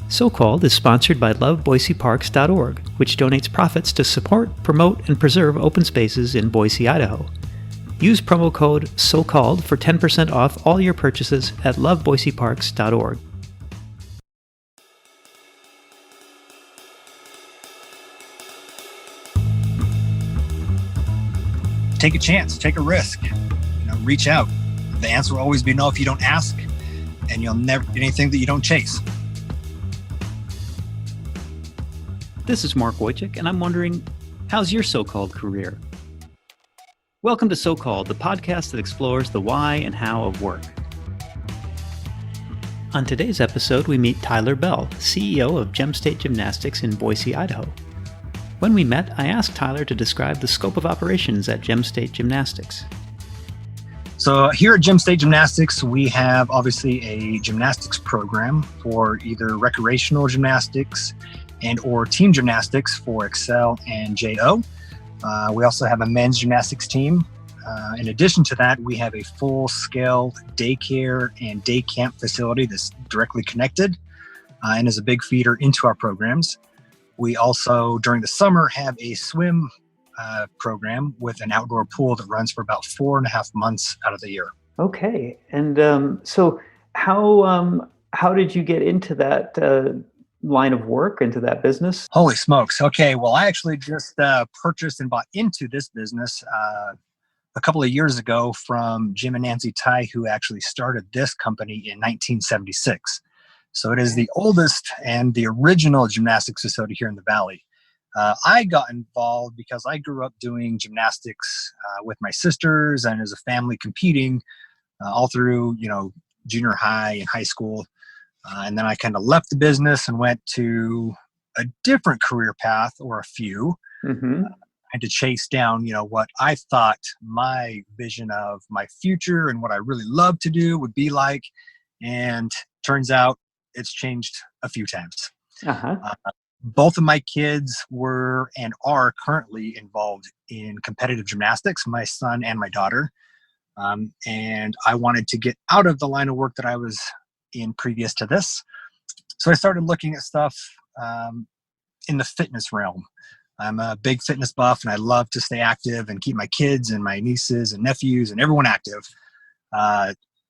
So-Called is sponsored by loveboiseparks.org, which donates profits to support, promote, and preserve open spaces in Boise, Idaho. Use promo code SOCALLED for 10% off all your purchases at loveboiseparks.org. Take a chance, take a risk, reach out. The answer will always be no if you don't ask, and you'll never get anything that you don't chase. This is Mark Wojcik, and I'm wondering, how's your so-called career? Welcome to So-Called, the podcast that explores the why and how of work. On today's episode, we meet Tylar Bell, CEO of Gem State Gymnastics in Boise, Idaho. When we met, I asked Tylar to describe the scope of operations at Gem State Gymnastics. So here at Gem State Gymnastics, we have obviously a gymnastics program for either recreational gymnastics and or team gymnastics for Excel and JO. We also have a men's gymnastics team. In addition to that, we have a full-scale daycare and day camp facility that's directly connected and is a big feeder into our programs. We also, during the summer, have a swim program with an outdoor pool that runs for about 4.5 months out of the year. Okay. And so how did you get into that line of work, into that business? Holy smokes. Okay. Well, I actually just purchased and bought into this business a couple of years ago from Jim and Nancy Tai, who actually started this company in 1976. So it is the oldest and the original gymnastics facility here in the Valley. I got involved because I grew up doing gymnastics with my sisters and as a family competing all through, junior high and high school. And then I kind of left the business and went to a different career path or a few and to chase down, what I thought my vision of my future and what I really love to do would be like. And turns out it's changed a few times. Both of my kids were and are currently involved in competitive gymnastics, my son and my daughter. And I wanted to get out of the line of work that I was in previous to this. So I started looking at stuff in the fitness realm. I'm a big fitness buff and I love to stay active and keep my kids and my nieces and nephews and everyone active.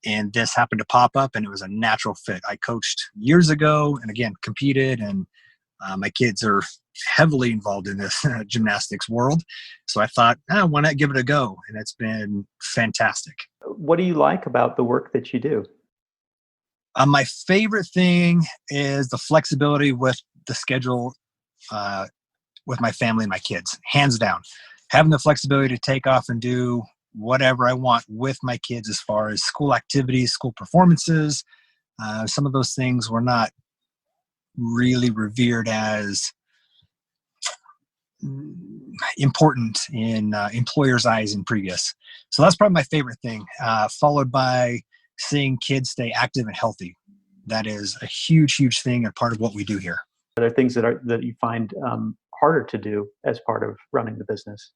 And this happened to pop up and it was a natural fit. I coached years ago and again, competed, and my kids are heavily involved in this gymnastics world. So I thought, why not give it a go? And it's been fantastic. What do you like about the work that you do? My favorite thing is the flexibility with the schedule with my family and my kids, hands down. Having the flexibility to take off and do whatever I want with my kids as far as school activities, school performances. Some of those things were not really revered as important in employers' eyes in previous. So that's probably my favorite thing, followed by seeing kids stay active and healthy. That is a huge, huge thing and part of what we do here. Are there things that you find harder to do as part of running the business?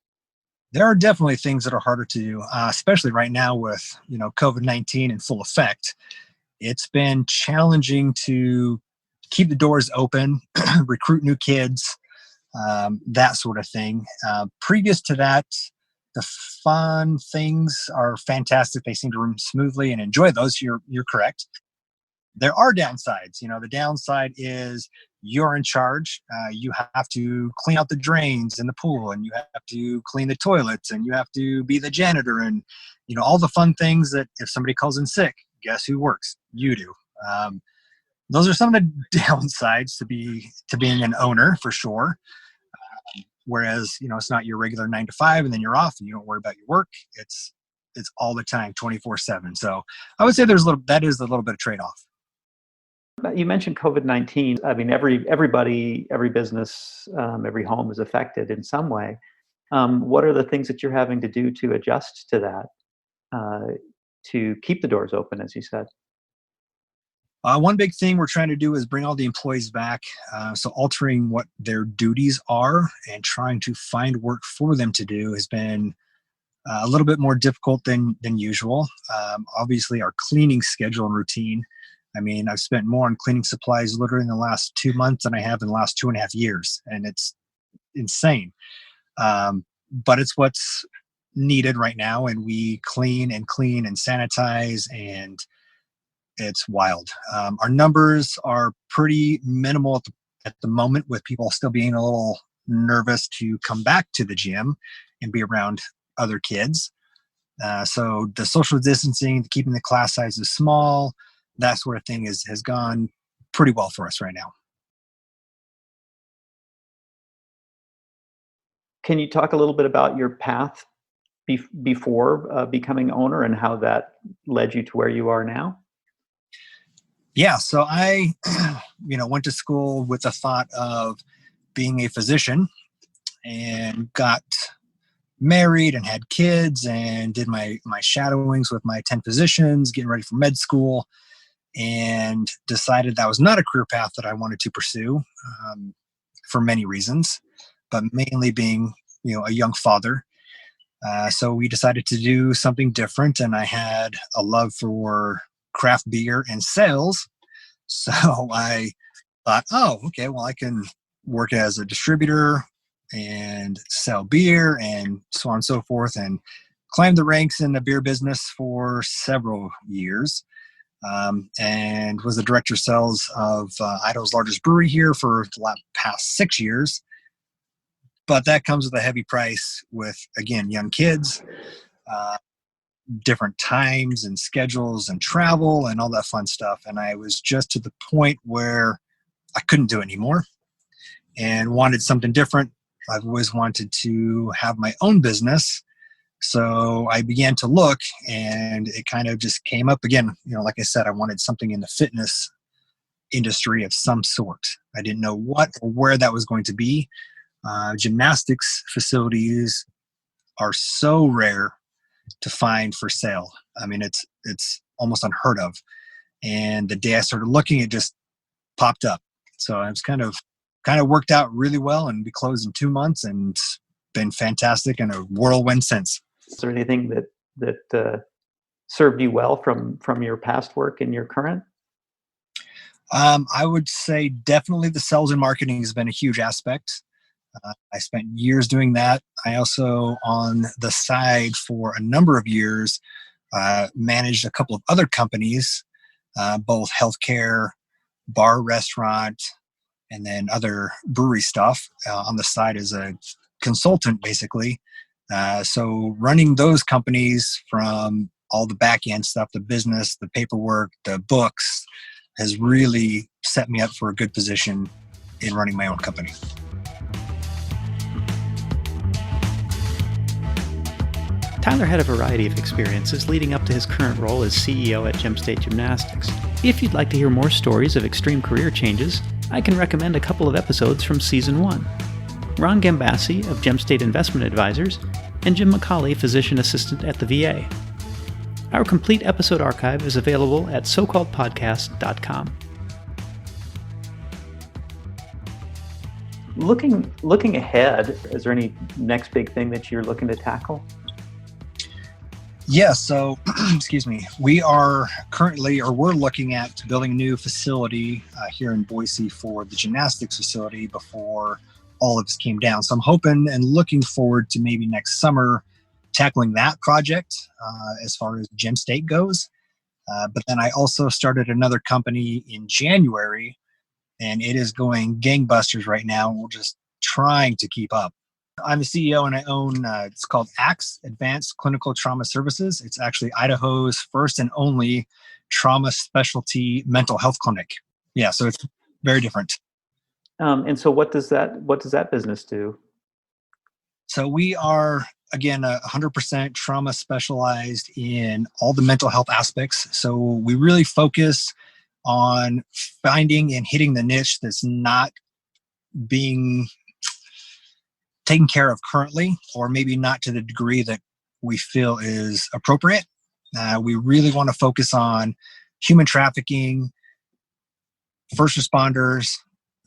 There are definitely things that are harder to do, especially right now with COVID-19 in full effect. It's been challenging to keep the doors open, recruit new kids, that sort of thing. Previous to that, the fun things are fantastic. They seem to run smoothly and enjoy those. You're correct. There are downsides. The downside is you're in charge. You have to clean out the drains in the pool, and you have to clean the toilets, and you have to be the janitor, and all the fun things that if somebody calls in sick, guess who works? You do. Those are some of the downsides to being an owner, for sure. Whereas it's not your regular 9 to 5, and then you're off, and you don't worry about your work. It's all the time, 24/7. So I would say that is a little bit of trade-off. You mentioned COVID-19. I mean, everybody, every business, every home is affected in some way. What are the things that you're having to do to adjust to that, to keep the doors open, as you said? One big thing we're trying to do is bring all the employees back. So altering what their duties are and trying to find work for them to do has been a little bit more difficult than usual. Obviously, our cleaning schedule and routine I mean, I've spent more on cleaning supplies literally in the last 2 months than I have in the last 2.5 years. And it's insane. But it's what's needed right now. And we clean and sanitize, and it's wild. Our numbers are pretty minimal at the moment, with people still being a little nervous to come back to the gym and be around other kids. So the social distancing, keeping the class sizes small, that sort of thing has gone pretty well for us right now. Can you talk a little bit about your path before becoming owner and how that led you to where you are now? Yeah, so I, went to school with the thought of being a physician, and got married and had kids, and did my shadowings with my 10 physicians, getting ready for med school, and decided that was not a career path that I wanted to pursue, for many reasons, but mainly being, a young father. So we decided to do something different, and I had a love for craft beer and sales. So I thought, oh, okay, well, I can work as a distributor and sell beer and so on and so forth, and climbed the ranks in the beer business for several years, and was the director of sales of Idaho's largest brewery here for the past 6 years. But that comes with a heavy price with, again, young kids, different times and schedules and travel and all that fun stuff. And I was just to the point where I couldn't do it anymore and wanted something different. I've always wanted to have my own business. So I began to look, and it kind of just came up again. Like I said, I wanted something in the fitness industry of some sort. I didn't know what or where that was going to be. Gymnastics facilities are so rare to find for sale. I mean, it's almost unheard of. And the day I started looking, it just popped up. So it's kind of worked out really well, and we closed in 2 months, and it's been fantastic and a whirlwind since. Is there anything that served you well from your past work and your current? I would say definitely the sales and marketing has been a huge aspect. I spent years doing that. I also, on the side for a number of years, managed a couple of other companies, both healthcare, bar, restaurant, and then other brewery stuff on the side as a consultant, basically. So running those companies, from all the back end stuff, the business, the paperwork, the books, has really set me up for a good position in running my own company. Tyler had a variety of experiences leading up to his current role as CEO at Gem State Gymnastics. If you'd like to hear more stories of extreme career changes, I can recommend a couple of episodes from Season 1. Ron Gambassi of Gem State Investment Advisors, and Jim McCauley, Physician Assistant at the VA. Our complete episode archive is available at socalledpodcast.com. Looking ahead, is there any next big thing that you're looking to tackle? Yeah, so, excuse me, we are currently, or we're looking at building a new facility here in Boise for the gymnastics facility before all of this came down. So I'm hoping and looking forward to maybe next summer tackling that project as far as Gem State goes. But then I also started another company in January, and it is going gangbusters right now. We're just trying to keep up. I'm the CEO, and I own, it's called ACTS, Advanced Clinical Trauma Services. It's actually Idaho's first and only trauma specialty mental health clinic. Yeah, so it's very different. And so what does that business do? So we are, again, 100% trauma specialized in all the mental health aspects. So we really focus on finding and hitting the niche that's not being taken care of currently, or maybe not to the degree that we feel is appropriate. We really want to focus on human trafficking, first responders,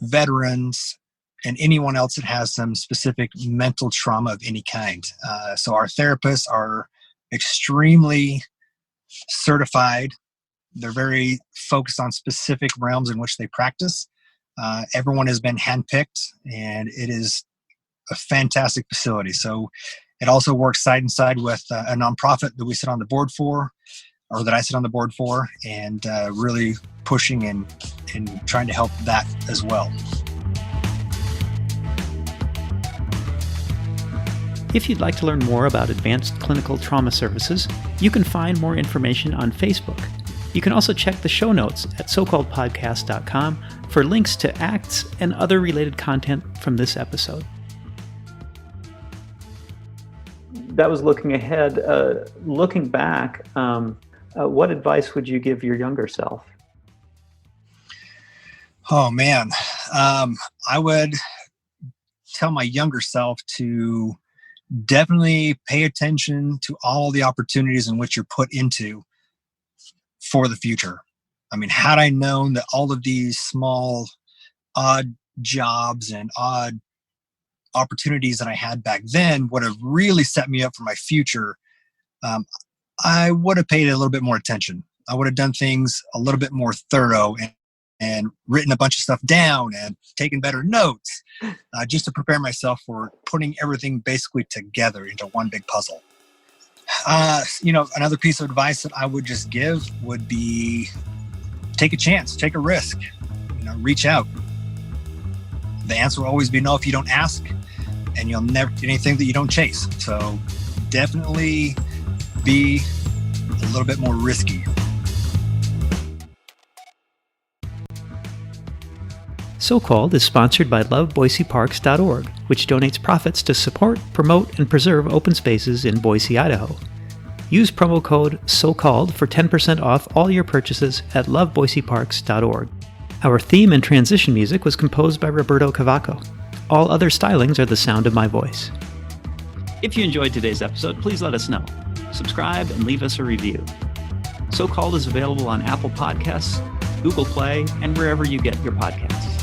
veterans, and anyone else that has some specific mental trauma of any kind. So our therapists are extremely certified They're very focused on specific realms in which they practice. Everyone has been handpicked, and it is a fantastic facility. So it also works side and side with a nonprofit that we sit on the board for, or that I sit on the board for, and really pushing and trying to help that as well. If you'd like to learn more about advanced clinical trauma services, you can find more information on Facebook. You can also check the show notes at socalledpodcast.com for links to acts and other related content from this episode. That was looking ahead. Looking back, what advice would you give your younger self? Oh, man. I would tell my younger self to definitely pay attention to all the opportunities in which you're put into for the future. I mean, had I known that all of these small, odd jobs and odd opportunities that I had back then would have really set me up for my future, I would have paid a little bit more attention. I would have done things a little bit more thorough and written a bunch of stuff down and taken better notes, just to prepare myself for putting everything basically together into one big puzzle. Another piece of advice that I would just give would be take a chance, take a risk, reach out. The answer will always be no if you don't ask, and you'll never get anything that you don't chase. So definitely be a little bit more risky. So Called is sponsored by loveboiseparks.org, which donates profits to support, promote, and preserve open spaces in Boise, Idaho. Use promo code SOCALLED for 10% off all your purchases at loveboiseparks.org. Our theme and transition music was composed by Roberto Cavaco. All other stylings are the sound of my voice. If you enjoyed today's episode, please let us know. Subscribe and leave us a review. So Called is available on Apple Podcasts, Google Play, and wherever you get your podcasts.